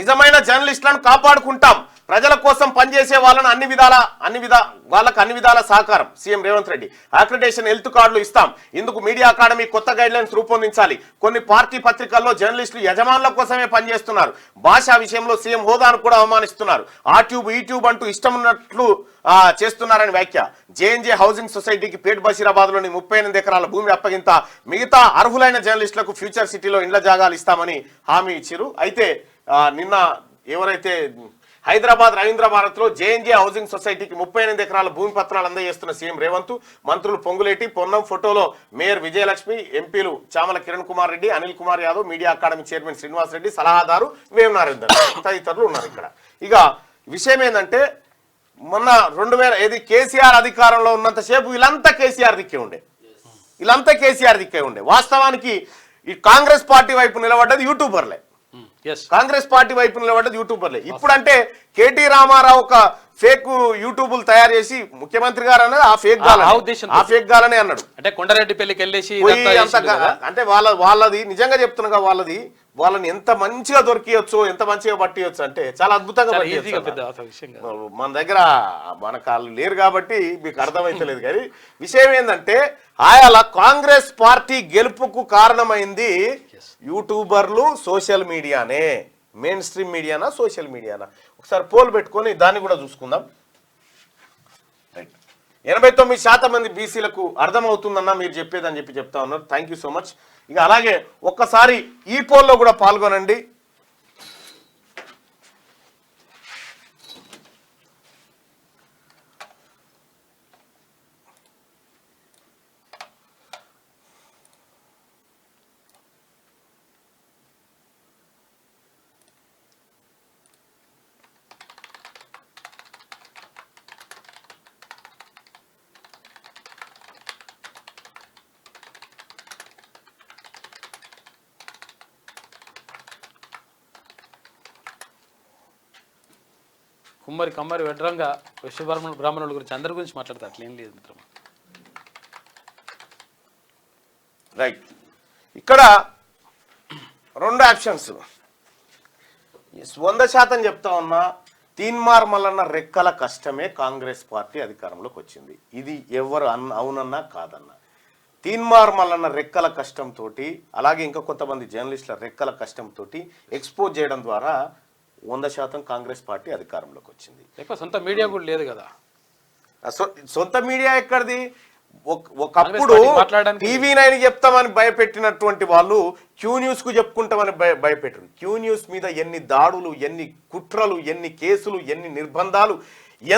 నిజమైన జర్నలిస్టులను కాపాడుకుంటాం, ప్రజల కోసం పనిచేసే వాళ్ళని వాళ్ళకి అన్ని విధాల సహకారం. CM Revanth Reddy accreditation health కార్డులు ఇస్తాం. ఇందుకు మీడియా అకాడమీ కొత్త గైడ్ లైన్స్ రూపొందించాలి. కొన్ని పార్టీ పత్రికల్లో జర్నలిస్టులు యజమానుల కోసమే పనిచేస్తున్నారు. భాషా విషయంలో సీఎం హోదాను కూడా అవమానిస్తున్నారు. ఆ ట్యూబ్ ఈ ట్యూబ్ అంటూ ఇష్టం ఉన్నట్లు చేస్తున్నారని వ్యాఖ్య. జేఎన్జే హౌసింగ్ సొసైటీకి పేట్ బషీరాబాద్ లోని 38 ఎకరాల భూమి అప్పగింత. మిగతా అర్హులైన జర్నలిస్టులకు ఫ్యూచర్ సిటీలో ఇండ్ల జాగాలు ఇస్తామని హామీ ఇచ్చారు. అయితే నిన్న ఎవరైతే హైదరాబాద్ రవీంద్రభారత్ లో జేఎన్జే హౌసింగ్ సొసైటీకి 38 ఎకరాల భూమి పత్రాలు అందజేస్తున్న సీఎం రేవంత్, మంత్రులు పొంగులేటి, పొన్నం, ఫోటోలో మేయర్ విజయలక్ష్మి, ఎంపీలు Chamala Kiran Kumar Reddy, Anil Kumar Yadav, media academy chairman Srinivas Reddy, సలహాదారు వేవ్ నరేందర్ తదితరులు ఉన్నారు. ఇక్కడ ఇక విషయం ఏంటంటే మొన్న 2000 కేసీఆర్ అధికారంలో ఉన్నంతసేపు వీళ్ళంతా కేసీఆర్ దిక్కే ఉండే. వాస్తవానికి ఈ కాంగ్రెస్ పార్టీ వైపు నిలబడ్డది యూట్యూబర్లే. కాంగ్రెస్ పార్టీ వైపు నిలబడ్డది యూట్యూబర్లే. ఇప్పుడంటే కేటీ రామారావు ఒక ఫేక్ యూట్యూబులు తయారు చేసి ముఖ్యమంత్రి గారు అన్నది ఆ ఫేక్ గాలనే అన్నాడు. అంటే కొండారెడ్డి పెళ్లికి వెళ్ళేసి అంటే వాళ్ళది నిజంగా చెప్తున్నా వాళ్ళని ఎంత మంచిగా దొరికియొచ్చు, ఎంత మంచిగా పట్టియొచ్చు అంటే చాలా అద్భుతంగా మన దగ్గర మనకు లేరు కాబట్టి మీకు అర్థమైతలేదు. కానీ విషయం ఏంటంటే ఆయల కాంగ్రెస్ పార్టీ గెలుపుకు కారణమైంది యూట్యూబర్లు, సోషల్ మీడియానే. మెయిన్ స్ట్రీమ్ మీడియానా, సోషల్ మీడియానా? ఒకసారి పోల్ పెట్టుకొని దాన్ని కూడా చూసుకుందాం. 89% మంది బీసీలకు అర్థమవుతుందన్నా మీరు చెప్పేదని చెప్తా ఉన్నారు. Thank you so much. ఇక అలాగే ఒక్కసారి ఈ పోల్లో కూడా పాల్గొనండి. కుమ్మరి కమ్మరి వెడ్రంగా బ్రాహ్మణుల గురించి అందరి గురించి మాట్లాడతారు. అట్లేం లేదు మిత్రమా. రైట్, ఇక్కడ 2 ఆప్షన్స్ 100% చెప్తా ఉన్నా. తీన్మార్ మల్లన్న రెక్కల కష్టమే కాంగ్రెస్ పార్టీ అధికారంలోకి వచ్చింది. ఇది ఎవరు అవునన్నా కాదన్నా. తీన్మార్ మల్లన్న రెక్కల కష్టంతో, అలాగే ఇంకా కొంతమంది జర్నలిస్టుల రెక్కల కష్టంతో ఎక్స్పోజ్ చేయడం ద్వారా 100% కాంగ్రెస్ పార్టీ అధికారంలోకి వచ్చింది. సొంత మీడియా కూడా లేదు కదా. సొంత మీడియా ఎక్కడిది? ఒకప్పుడు TV9 చెప్తామని భయపెట్టినటువంటి వాళ్ళు క్యూ న్యూస్ కు చెప్పుకుంటామని భయపెట్టరు. క్యూ న్యూస్ మీద ఎన్ని దాడులు, ఎన్ని కుట్రలు, ఎన్ని కేసులు, ఎన్ని నిర్బంధాలు,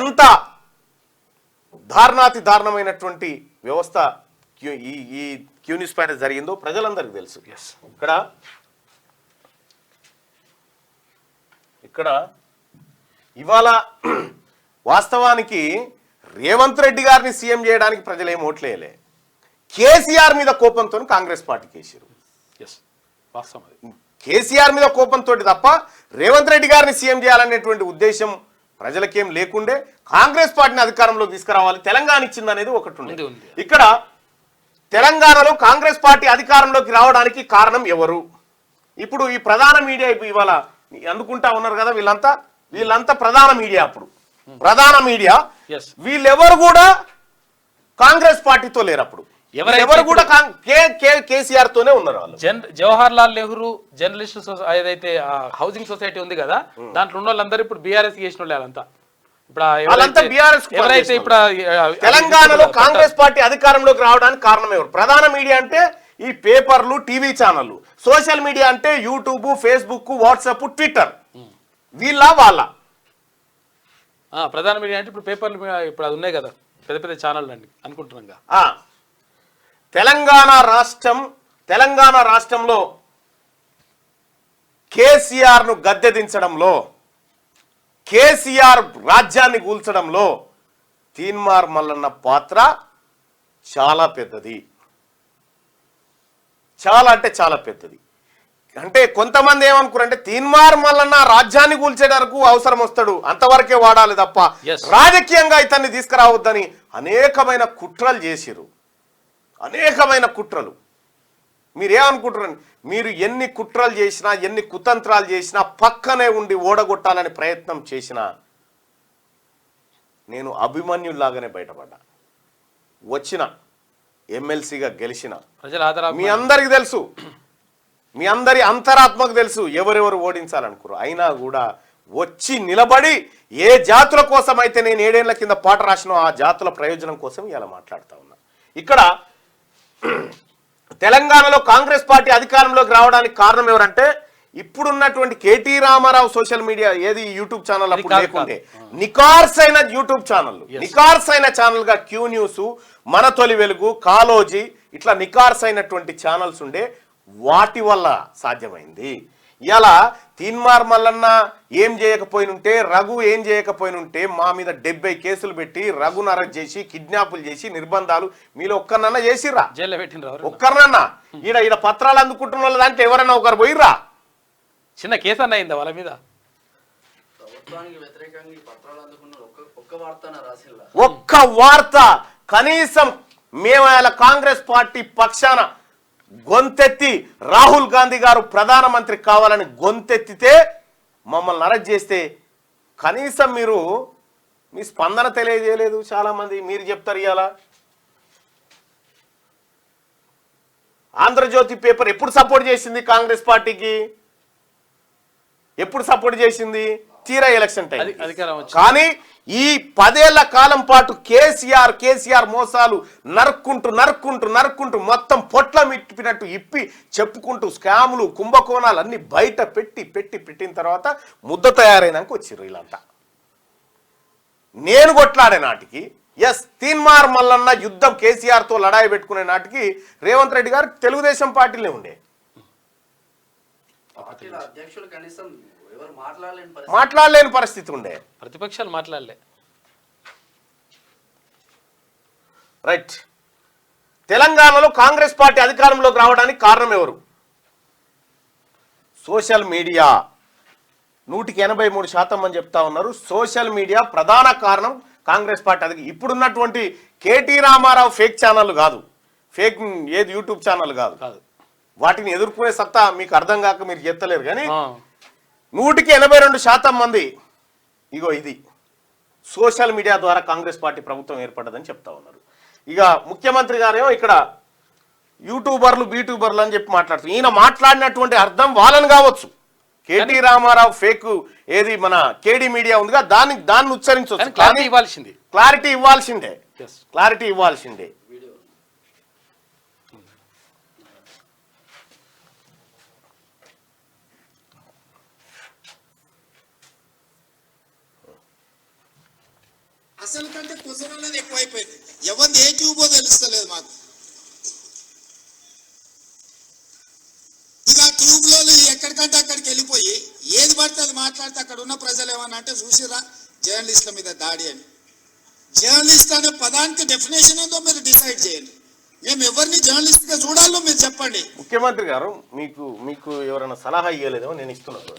ఎంత దారుణమైనటువంటి వ్యవస్థ ఈ క్యూ న్యూస్ పైన జరిగిందో ప్రజలందరికీ తెలుసు. ఇక్కడ ఇవాళ వాస్తవానికి రేవంత్ రెడ్డి గారిని సీఎం చేయడానికి ప్రజలు ఏం ఓట్లేయలే. కేసీఆర్ మీద కోపంతో కాంగ్రెస్ పార్టీకి వేసారు. కేసీఆర్ మీద కోపంతో తప్ప రేవంత్ రెడ్డి గారిని సీఎం చేయాలనేటువంటి ఉద్దేశం ప్రజలకేం లేకుండే. కాంగ్రెస్ పార్టీని అధికారంలోకి తీసుకురావాలి, తెలంగాణ ఇచ్చింది అనేది ఒకటి ఉంది. ఇక్కడ తెలంగాణలో కాంగ్రెస్ పార్టీ అధికారంలోకి రావడానికి కారణం ఎవరు? ఇప్పుడు ఈ ప్రధాన మీడియా ఇవాళ అందుకుంటా ఉన్నారు కదా, వీళ్ళంతా ప్రధాన మీడియా. అప్పుడు ప్రధాన మీడియా వీళ్ళెవరు కూడా కాంగ్రెస్ పార్టీతో లేరు. అప్పుడు ఎవరు కూడా కేసీఆర్ తోనే ఉన్నారు. వాళ్ళు జవహర్ లాల్ నెహ్రూ జర్నలిస్ట్ ఏదైతే హౌసింగ్ సొసైటీ ఉంది కదా, దాంట్లో ఉన్న వాళ్ళందరూ ఇప్పుడు బీఆర్ఎస్ చేసిన వాళ్ళంతా. ఎవరైతే ఇప్పుడు తెలంగాణలో కాంగ్రెస్ పార్టీ అధికారంలోకి రావడానికి కారణం ఎవరు? ప్రధాన మీడియా అంటే ఈ పేపర్లు, టీవీ ఛానళ్లు. సోషల్ మీడియా అంటే యూట్యూబ్, ఫేస్బుక్, వాట్సాప్, ట్విట్టర్. వాళ్ళ ప్రధాన మీడియా అంటే ఇప్పుడు పేపర్లు ఇప్పుడు అది ఉన్నాయి కదా, పెద్ద పెద్ద ఛానల్ అండి అనుకుంటున్నాగా. తెలంగాణ రాష్ట్రంలో కేసీఆర్ ను గద్దె దించడంలో, కేసీఆర్ రాజ్యాన్ని కూల్చడంలో తీన్మార్ మల్లన్న పాత్ర చాలా పెద్దది. చాలా అంటే చాలా పెద్దది. అంటే కొంతమంది ఏమనుకున్నారంటే తీన్మార్ మల్లన్న రాజ్యాన్ని కూల్చేటరకు అవసరం వస్తాడు, అంతవరకే వాడాలి తప్ప రాజకీయంగా ఇతన్ని తీసుకురావద్దని అనేకమైన కుట్రలు చేసిరు. అనేకమైన కుట్రలు. మీరేమనుకుంటున్నారు? మీరు ఎన్ని కుట్రలు చేసినా, ఎన్ని కుతంత్రాలు చేసినా, పక్కనే ఉండి ఓడగొట్టాలని ప్రయత్నం చేసినా నేను అభిమన్యుల్లాగానే బయటపడ్డా. వచ్చిన ఎమ్మెల్సీగా గెలిచిన మీ అందరికి తెలుసు, మీ అందరి అంతరాత్మకు తెలుసు ఎవరెవరు ఓడించాలనుకున్నారు. అయినా కూడా వచ్చి నిలబడి ఏ జాతుల కోసం అయితే నేను 7 ఏళ్ల కింద పాట రాసినో ఆ జాతుల ప్రయోజనం కోసం ఇలా మాట్లాడుతా ఉన్నా. ఇక్కడ తెలంగాణలో కాంగ్రెస్ పార్టీ అధికారంలోకి రావడానికి కారణం ఎవరంటే ఇప్పుడున్నటువంటి కేటీ రామారావు సోషల్ మీడియా ఏది యూట్యూబ్ ఛానల్ అప్పుడు లేకుండే నికార్సైన యూట్యూబ్ ఛానల్, నికార్సైన ఛానల్ గా క్యూ న్యూస్, మన తొలి వెలుగు, కాలోజీ ఇట్లా నికార్సైనటువంటి ఛానల్స్ ఉండే, వాటి వల్ల సాధ్యమైంది. ఇలా తీన్మార్ మల్లన్న ఏం చేయకపోయినుంటే, రఘు ఏం చేయకపోయినుంటే మా మీద 70 కేసులు పెట్టి రఘును అరెస్ట్ చేసి కిడ్నాపులు చేసి నిర్బంధాలు మీలో ఒక్కరినన్నా చేసిర్రా? ఒక్కరినన్నా ఈడ పత్రాలు అందుకుంటున్న వాళ్ళ దాంట్లో ఎవరన్నా ఒకరు పోయిర్రా? చిన్న కేసు అన్న అయిందా వాళ్ళ మీద? ఒక్క వార్త కనీసం మేము కాంగ్రెస్ పార్టీ పక్షాన గొంతెత్తి రాహుల్ గాంధీ గారు ప్రధానమంత్రి కావాలని గొంతెత్తితే మమ్మల్ని అరెస్ట్ చేస్తే కనీసం మీరు మీ స్పందన తెలియజేయలేదు. చాలా మంది మీరు చెప్తారు ఇవాళ ఆంధ్రజ్యోతి పేపర్ ఎప్పుడు సపోర్ట్ చేసింది కాంగ్రెస్ పార్టీకి? ఎప్పుడు సపోర్ట్ చేసింది? తీరా ఎలక్షన్ టైం. కానీ ఈ 10 ఏళ్ల కాలం పాటు కేసీఆర్ మోసాలు నరుక్కుంటూ మొత్తం పొట్ల మిట్టినట్టు ఇప్పి చెప్పుకుంటూ స్కాములు కుంభకోణాలు అన్ని బయట పెట్టిన తర్వాత ముద్ద తయారైనాక వచ్చిర్రు వీళ్ళంతా. నేను కొట్లాడే నాటికి తీన్మార్ మల్లన్న యుద్ధం కేసీఆర్తో లడాయి పెట్టుకునే నాటికి రేవంత్ రెడ్డి గారు తెలుగుదేశం పార్టీలో ఉండే. మాట్లాడలేని పరిస్థితి ఉండే, ప్రతిపక్షాలు మాట్లాడలే. రైట్. తెలంగాణలో కాంగ్రెస్ పార్టీ అధికారంలోకి రావడానికి కారణం ఎవరు? Social media. 183% అని చెప్తా ఉన్నారు. సోషల్ మీడియా ప్రధాన కారణం కాంగ్రెస్ పార్టీ ఇప్పుడున్నటువంటి కేటీ రామారావు ఫేక్ ఛానల్ కాదు, ఫేక్ ఏది యూట్యూబ్ ఛానల్ కాదు. వాటిని ఎదుర్కొనే సత్తా మీకు అర్థం కాక మీరు చెప్తలేరు. కానీ 182% మంది ఇగో ఇది సోషల్ మీడియా ద్వారా కాంగ్రెస్ పార్టీ ప్రభుత్వం ఏర్పడ్డదని చెప్తా ఉన్నారు. ఇక ముఖ్యమంత్రి గారేమో ఇక్కడ యూట్యూబర్లు బీట్యూబర్లు అని చెప్పి మాట్లాడుతున్నారు. ఈయన మాట్లాడినటువంటి అర్థం వాళ్ళని కావచ్చు. కేటీ రామారావు ఫేక్ ఏది మన కేడీ మీడియా ఉందిగా దాన్ని ఉచ్చరించవచ్చు. క్లారిటీ ఇవ్వాల్సిందే. అసలు కంటే కుసరన్నది ఎక్కువైపోయింది. ఎవరిది ఏ ట్యూబో తెలుస్తలేదు మాకు. ఇక ట్యూబ్లో ఎక్కడికంటే అక్కడికి వెళ్ళిపోయి ఏది పడితే అది మాట్లాడితే అక్కడ ఉన్న ప్రజలు ఏమన్నా అంటే చూసిరా జర్నలిస్టుల మీద దాడి అని. జర్నలిస్ట్ అనే పదానికి డెఫినేషన్ ఏందో మీరు డిసైడ్ చేయండి. మేము ఎవరిని జర్నలిస్ట్ గా చూడాలో మీరు చెప్పండి. ముఖ్యమంత్రి గారు మీకు ఎవరైనా సలహా ఇవ్వలేదేమో నేను ఇస్తున్నాను.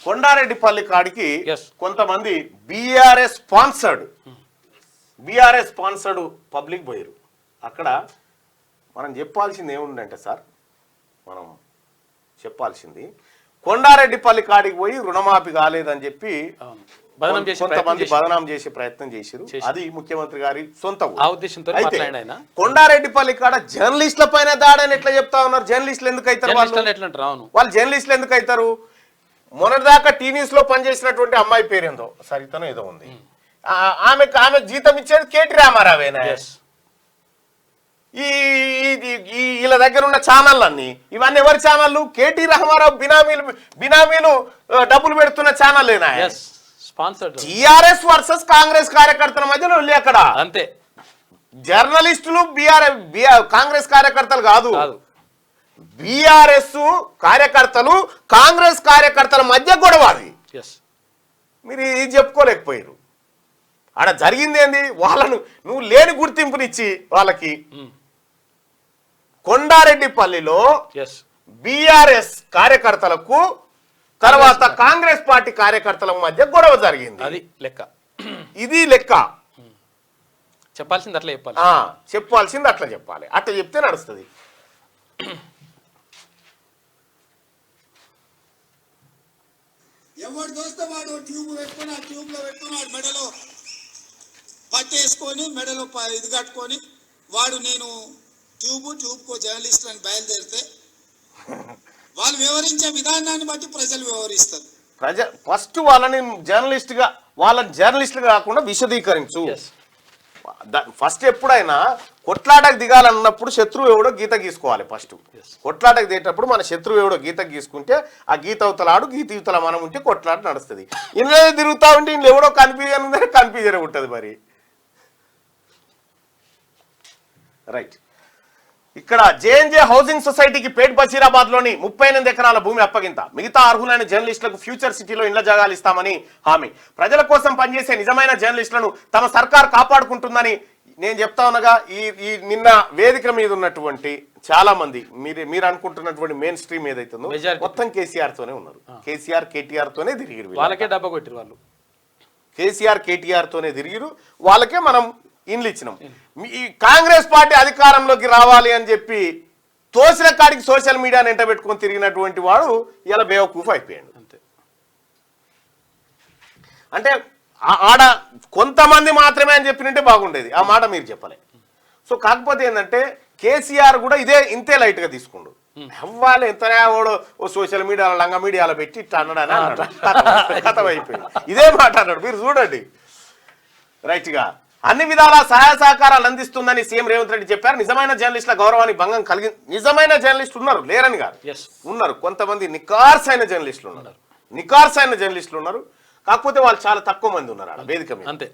కొండారెడ్డిపల్లి కాడికి కొంతమంది బీఆర్ఎస్ స్పాన్సర్డ్ పబ్లిక్ పోయారు. అక్కడ మనం చెప్పాల్సింది ఏముందంటే సార్, మనం చెప్పాల్సింది కొండారెడ్డిపల్లి కాడికి పోయి రుణమాఫీ కాలేదని చెప్పి కొంతమంది బదనాం చేసే ప్రయత్నం చేశారు. అది ముఖ్యమంత్రి గారి సొంత కొండారెడ్డిపల్లి కాడ జర్నలిస్టుల పైన దాడని ఎట్లా చెప్తా ఉన్నారు? జర్నలిస్టులు ఎందుకు అవుతారు? వాళ్ళు జర్నలిస్టులు ఎందుకు అవుతారు? మొన్నటిదాకా టీవీస్ లో పనిచేసినటువంటి అమ్మాయి పేరేందో సరితనో ఏదో ఉంది, ఆమె జీతం ఇచ్చేది కేటీ రామారావేనా? వీళ్ళ దగ్గర ఉన్న ఛానల్ అన్ని ఇవన్నీ ఎవరి ఛానళ్ళు? కేటీ రామారావు బినామీలు డబ్బులు పెడుతున్న ఛానల్లేనా? టిఆర్ఎస్ వర్సెస్ కాంగ్రెస్ కార్యకర్తల మధ్యలో వెళ్ళి అక్కడ అంతే. జర్నలిస్టులు కాంగ్రెస్ కార్యకర్తలు కాదు, బీఆర్ఎస్ కార్యకర్తలు కాంగ్రెస్ కార్యకర్తల మధ్య గొడవ. అది మీరు ఇది చెప్పుకోలేకపోయారు. ఆడ జరిగింది ఏంది? వాళ్ళను నువ్వు లేని గుర్తింపునిచ్చి వాళ్ళకి కొండారెడ్డిపల్లిలో బీఆర్ఎస్ కార్యకర్తలకు తర్వాత కాంగ్రెస్ పార్టీ కార్యకర్తల మధ్య గొడవ జరిగింది. అది లెక్క. ఇది లెక్క. చెప్పాల్సింది అట్లా చెప్పాలి. చెప్పాల్సింది అట్లా చెప్పాలి. అట్లా చెప్తే నడుస్తుంది. ఎవడు దోస్తే వాడు ట్యూబ్ పెట్టుకొని ఆ ట్యూబ్ లో పెట్టుకొని వాడు మెడలో పట్టేసుకొని మెడలో ఇది కట్టుకొని వాడు నేను ట్యూబ్కో జర్నలిస్ట్ అని బయలుదేరితే వాళ్ళు వివరించే విధానాన్ని బట్టి ప్రజలు వివరిస్తారు. ఫస్ట్ వాళ్ళని జర్నలిస్టుగా కాకుండా విశదీకరించు. ఫస్ట్ ఎప్పుడైనా కొట్లాటకు దిగాలన్నప్పుడు శత్రువు ఎవడో గీత గీసుకోవాలి. ఫస్ట్ కొట్లాటకు దిగేటప్పుడు మన శత్రువు ఎవడో గీత గీసుకుంటే ఆ గీత అవతలాడు, గీత ఇవతల మనం ఉంటే కొట్లాట నడుస్తుంది. ఇందులో తిరుగుతా ఉంటే ఇంట్లో ఎవడో కన్ఫ్యూజన్ ఉందని కన్ఫ్యూజన్ ఉంటుంది. మరి రైట్, ఇక్కడ జేఎన్జే హౌసింగ్ సొసైటీకి పేట్ బషీరాబాద్ లోని 38 ఎకరాల భూమి అప్పగింత. మిగతా అర్హులైన జర్నలిస్టులకు ఫ్యూచర్ సిటీలో ఇండ్ల జాగాలు ఇస్తామని హామీ. ప్రజల కోసం పనిచేసే నిజమైన జర్నలిస్టులను తమ సర్కార్ కాపాడుకుంటుందని నేను చెప్తా ఉన్నగా ఈ నిన్న వేదిక మీద ఉన్నటువంటి చాలా మంది మీరు అనుకుంటున్నటువంటి మెయిన్ స్ట్రీమ్ ఏదైతుందో మొత్తం కేసీఆర్ తోనే ఉన్నారు. కేసీఆర్ కేటీఆర్ తోనే తిరిగిరు. వాళ్ళకే డబ్బా కొట్టిరు వాళ్ళు. కేసీఆర్ కేటీఆర్ తోనే తిరిగిరు. వాళ్ళకే మనం ఇండ్లు ఇచ్చినాం. ఈ కాంగ్రెస్ పార్టీ అధికారంలోకి రావాలి అని చెప్పి తోసిన కాడికి సోషల్ మీడియాని ఎంట పెట్టుకొని తిరిగినటువంటి వాడు ఇలా బేవకూఫ్ అయిపోయాడు. అంటే ఆడ కొంతమంది మాత్రమే అని చెప్పినట్టే బాగుండేది. ఆ మాట మీరు చెప్పలే. సో కాకపోతే ఏంటంటే కేసీఆర్ కూడా ఇంతే లైట్ గా తీసుకుండు. అవ్వాలి ఎంతనే ఓడో ఓ సోషల్ మీడియాలో లంగ మీడియాలో పెట్టి ఇట్లా అన్నాడని అన్నాడు. కథం అయిపోయింది. ఇదే మాట అన్నాడు. మీరు చూడండి. రైట్ గా అన్ని విధాల సహాయ సహకారాలు అందిస్తుందని సీఎం రేవంత్ రెడ్డి చెప్పారు. నిజమైన జర్నలిస్టుల గౌరవానికి భంగం కలిగి నిజమైన జర్నలిస్టులు ఉన్నారు, లేరని కాదు, ఉన్నారు. కొంతమంది నికార్సైన జర్నలిస్టులు ఉన్నారు. కాకపోతే వాళ్ళు చాలా తక్కువ మంది ఉన్నారు ఆడ వేదిక మీద. అంతే.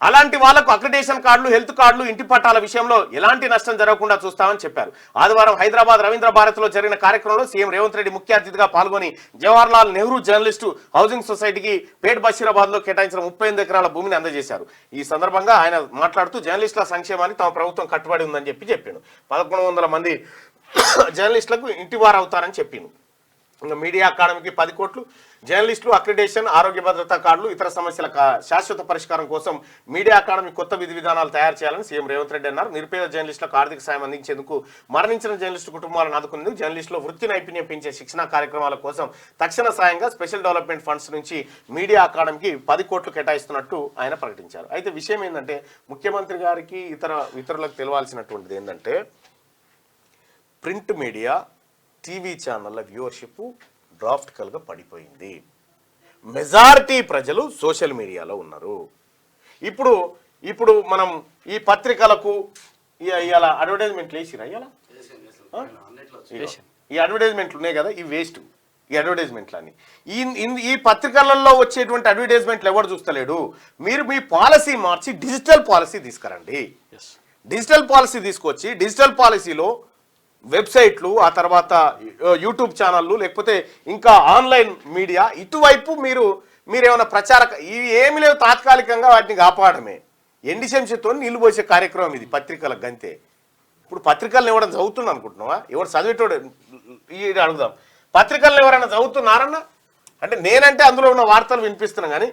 అలాంటి వాళ్లకు అక్రిడేషన్ కార్డులు, హెల్త్ కార్డులు, ఇంటి పట్టాల విషయంలో ఎలాంటి నష్టం జరగకుండా చూస్తామని చెప్పారు. ఆదివారం హైదరాబాద్ రవీంద్ర భారత్లో జరిగిన కార్యక్రమంలో సీఎం రేవంత్ రెడ్డి ముఖ్య అతిథిగా పాల్గొని జవహర్లాల్ నెహ్రూ జర్నలిస్టు హౌసింగ్ సొసైటీకి పేట్ బషీరాబాద్ లో కేటాయించిన 38 ఎకరాల భూమిని అందజేశారు. ఈ సందర్భంగా ఆయన మాట్లాడుతూ జర్నలిస్టుల సంక్షేమానికి తమ ప్రభుత్వం కట్టుబడి ఉందని చెప్పాను. 1100 మంది జర్నలిస్టులకు ఇంటి వారు అవుతారని చెప్పింది. ఇంకా మీడియా అకాడమీకి 10 కోట్లు, జర్నలిస్టులు అక్రిడేషన్, ఆరోగ్య భద్రతా కార్డులు, ఇతర సమస్యల శాశ్వత పరిష్కారం కోసం మీడియా అకాడమీ కొత్త విధి విధానాలు తయారు చేయాలని సీఎం రేవంత్ రెడ్డి అన్నారు. నిరుపేద జర్నలిస్టులకు ఆర్థిక సాయం అందించేందుకు, మరణించిన జర్నలిస్టు కుటుంబాలను ఆదుకునేందుకు, జర్నలిస్టులో వృత్తి నైపుణ్యం పెంచే శిక్షణా కార్యక్రమాల కోసం తక్షణ సాయంగా స్పెషల్ డెవలప్మెంట్ ఫండ్స్ నుంచి మీడియా అకాడమీకి 10 కోట్లు కేటాయిస్తున్నట్టు ఆయన ప్రకటించారు. అయితే విషయం ఏంటంటే ముఖ్యమంత్రి గారికి ఇతరులకు తెలవాల్సినటువంటిది ఏంటంటే ప్రింట్ మీడియా, టీవీ ఛానళ్ళ వ్యూవర్షిప్ డ్రాఫ్టికల్గా పడిపోయింది. మెజారిటీ ప్రజలు సోషల్ మీడియాలో ఉన్నారు. ఇప్పుడు మనం ఈ పత్రికలకు ఇవాళ అడ్వర్టైజ్మెంట్లు వేసిరా? ఇవాళ ఈ అడ్వర్టైజ్మెంట్లు ఉన్నాయి కదా, ఈ వేస్ట్. ఈ అడ్వర్టైజ్మెంట్లు అని ఈ పత్రికలలో వచ్చేటువంటి అడ్వర్టైజ్మెంట్లు ఎవరు చూస్తలేడు. మీరు మీ పాలసీ మార్చి డిజిటల్ పాలసీ తీసుకురండి. డిజిటల్ పాలసీ తీసుకొచ్చి డిజిటల్ పాలసీలో వెబ్సైట్లు, ఆ తర్వాత యూట్యూబ్ ఛానళ్ళు, లేకపోతే ఇంకా ఆన్లైన్ మీడియా, ఇటువైపు మీరేమైనా ఇవి ఏమి లేవు. తాత్కాలికంగా వాటిని కాపాడమే ఎండి శంషతో నీళ్లు పోసే కార్యక్రమం ఇది పత్రికలకు గంతే. ఇప్పుడు పత్రికలను ఎవరైనా చదువుతున్నా అనుకుంటున్నావా? ఎవరు చదివేటోడు అడుగుదాం. పత్రికలను ఎవరైనా చదువుతున్నారన్నా అంటే నేనంటే అందులో ఉన్న వార్తలు వినిపిస్తున్నా కానీ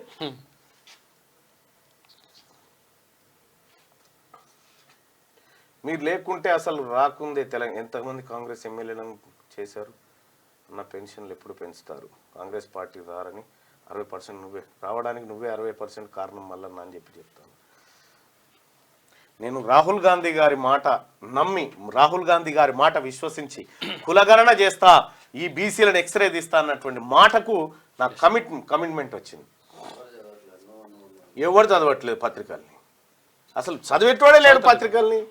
మీరు లేకుంటే అసలు రాకుందే. ఎంతమంది కాంగ్రెస్ ఎమ్మెల్యేలను చేశారు. నా పెన్షన్లు ఎప్పుడు పెంచుతారు, కాంగ్రెస్ పార్టీ రారని 60% నువ్వే రావడానికి 60% కారణం మళ్ళీ అని చెప్తాను. నేను రాహుల్ గాంధీ గారి మాట నమ్మి, రాహుల్ గాంధీ గారి మాట విశ్వసించి కులగణన చేస్తా, ఈ బీసీలను ఎక్స్రే తీస్తా అన్నటువంటి మాటకు నాకు కమిట్మెంట్ వచ్చింది. ఎవరు చదవట్లేదు పత్రికల్ని, అసలు చదివేటోడే లేడు పత్రికల్ని.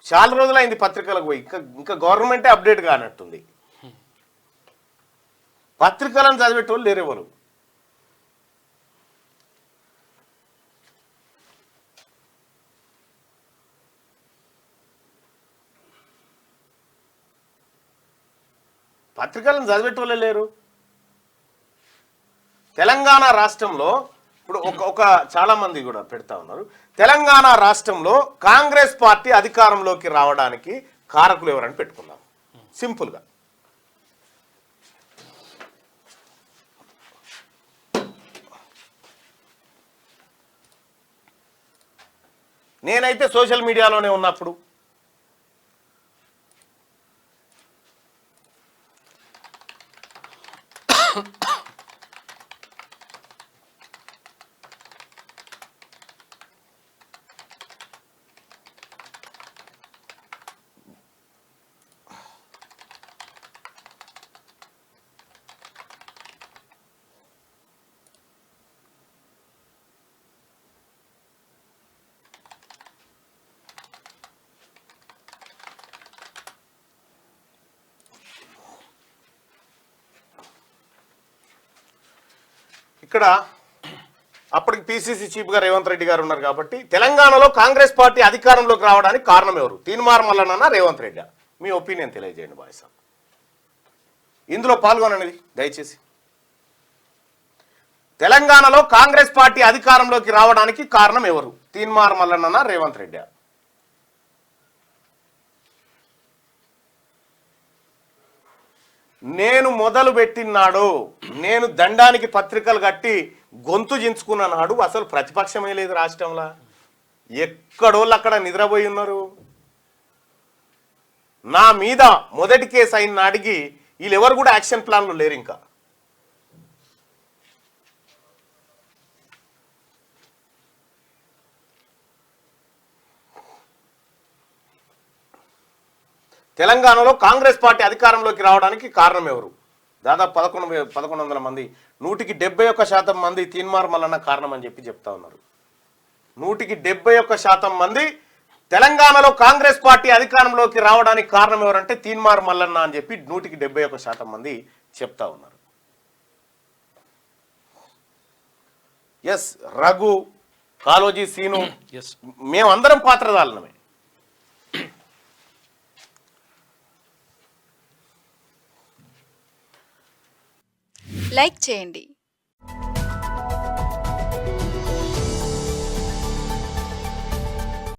చాలా రోజులైంది పత్రికలకు పోయి, ఇంకా గవర్నమెంటే అప్డేట్ కానట్టుంది. పత్రికలను చదివేటోళ్ళు లేరెవరు. పత్రికలను చదివేటోళ్ళే లేరు. తెలంగాణ రాష్ట్రంలో ఇప్పుడు ఒక చాలా మంది కూడా పెడతా ఉన్నారు. తెలంగాణ రాష్ట్రంలో కాంగ్రెస్ పార్టీ అధికారంలోకి రావడానికి కారకులు ఎవరని పెట్టుకున్నాం సింపుల్గా. నేనైతే సోషల్ మీడియాలోనే ఉన్నప్పుడు ఇక్కడ అప్పటికి పిసిసి చీఫ్ గా రేవంత్ రెడ్డి గారు ఉన్నారు కాబట్టి తెలంగాణలో కాంగ్రెస్ పార్టీ అధికారంలోకి రావడానికి కారణం ఎవరు? తీన్మార్ మల్లన్న, రేవంత్ రెడ్డి? మీ ఒపీనియన్ తెలియజేయండి బాయ్ సార్. ఇందులో పాల్గొనండి దయచేసి. తెలంగాణలో కాంగ్రెస్ పార్టీ అధికారంలోకి రావడానికి కారణం ఎవరు? తీన్మార్ మల్లన్న, రేవంత్ రెడ్డి? నేను మొదలు పెట్టినాడు, నేను దండానికి పత్రికలు కట్టి గొంతు చించుకున్న నాడు అసలు ప్రతిపక్షమే లేదు రాష్ట్రంలో. ఎక్కడోళ్ళు అక్కడ నిద్రపోయి ఉన్నారు. నా మీద మొదటి కేసు అయిన నాడికి వీళ్ళెవరు కూడా యాక్షన్ ప్లాన్లు లేరు. ఇంకా తెలంగాణలో కాంగ్రెస్ పార్టీ అధికారంలోకి రావడానికి కారణం ఎవరు? దాదాపు 1100 మంది, 171% మంది తీన్మార్ మల్లన్న కారణం అని చెప్పి చెప్తా ఉన్నారు. 171% మంది తెలంగాణలో కాంగ్రెస్ పార్టీ అధికారంలోకి రావడానికి కారణం ఎవరంటే తీన్మార్ మల్లన్న అని చెప్పి 171% మంది చెప్తా ఉన్నారు. ఎస్, రఘు, కాలోజీ, సీను, మేమందరం పాత్రదారులమే. లైక్ చేయండి.